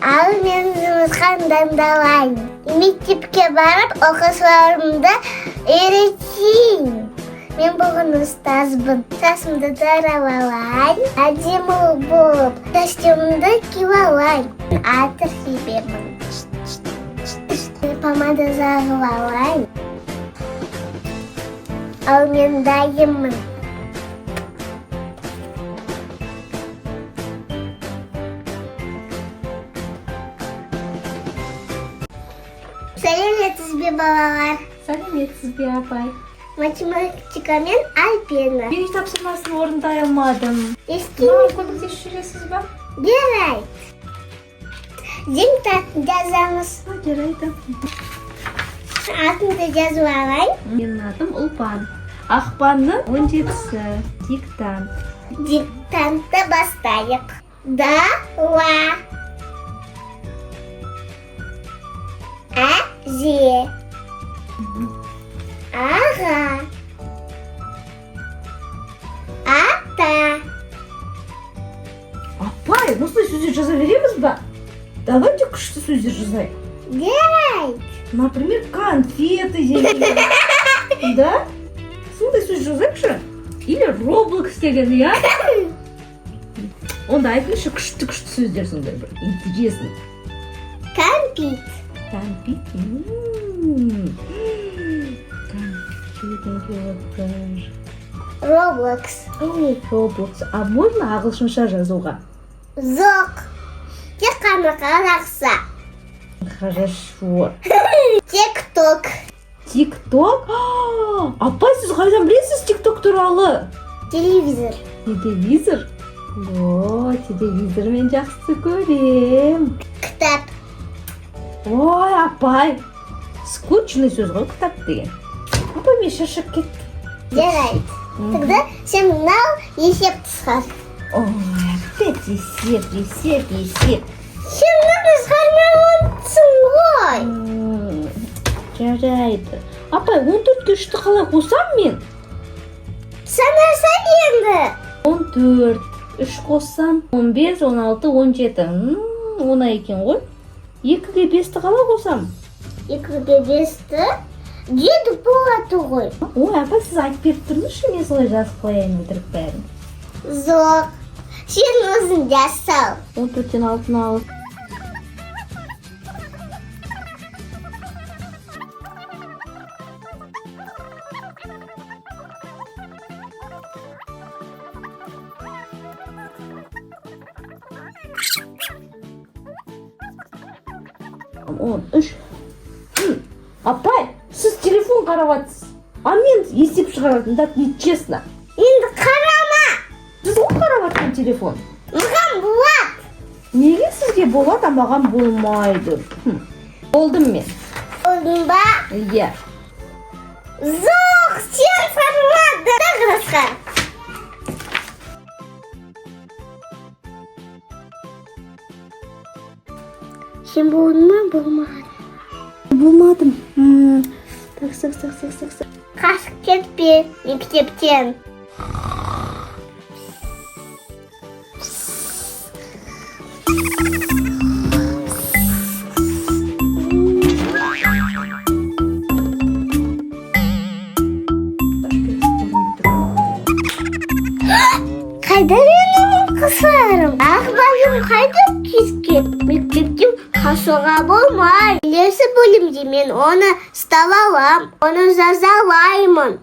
Ал мен жұмысқа дайындалайын. Мектепке барып, оқушыларымды үйретейін. Мен бүгін ұстазбын. Сасымды тарап алайын. Әдемі болып, костюмді киіп алайын. Атыр себемін. Помада жағып алайын. Ал мен дайынмын. Сәлеметсіз бе, балалар? Сәлеметсіз бе, апай? Математика мен Альпина. Мен үй тапсырмасын орындай алмадым. Естимін. Көмектесіп жүресіз бе? Жарайды. Зеңтатын жазамыз. Жарайды. Атымды жазып алайын. Менің атым Ұлпан. Ақпанның 17-сі. Диктант. Диктантты бастайық. Дала. Әже. Аға. Ата. Апай, осылай сөздер жаза береміз ба? Давайте күшті сөздер жазайық. Жарайды. Например, конфеты деген. Да? Сондай сөз жазайықшы. Или Roblox деген, я? Онда айтыңызшы күшті сөздер сондай бір. Интересный. Компит. Компит. Roblox. Roblox. А можно ағылшынша жазуға? Жоқ. Тек қана қазақша. Хорошо. Тик-ток. Тик-ток? Апай, сіз қайдан білесіз тик-ток туралы? Телевизор. Телевизор? О, телевизор мен жақсы көрем. Кітап. Ой, апай. Скучный сөз ғой кітап деген. Апай, мен шаршап кеттім. Жарайды. Тогда сен мынау есепті шығар. Ой, опять есеп. Сен мынаны шығармай отырсың ғой. Жарайды. Апай, 14-ке 3-ті қалай қосам мен? Санаса енді. 14, 3 қоссам, 15, 16, 17. Оңай екен ғой. 2-ге 5-ті қалай қосам? 2-ге 5-ті 7 болады ғой. Ой, апай, сіз айтып беріп тұрыңызшы, мен солай жазып қояйын өтірік бәрін. Жоқ. Сен өзің жасау. 14-тен 6-ны алып. Он, үш. Апай, сіз телефон қарап жатсыз. А мен есеп шығаратын, да, нечестно. Енді қарама. Сіз ғой қарап жатқан телефон. Маған болады. Неге сізге болады, а маған болмайды? Болдым мен. Олдың ба? Иә. Жоқ, сен сармады. Тағырасқа. Сен болдың ма, болмады? Болмадым. Так. Қашып кетпе мектептен. Қайда менің қыздарым? Ағбайым қайда кеткен? Мектептен қашуға болмай. Келесі бөлімде мен оны ұстап алам. Оны жазалаймын.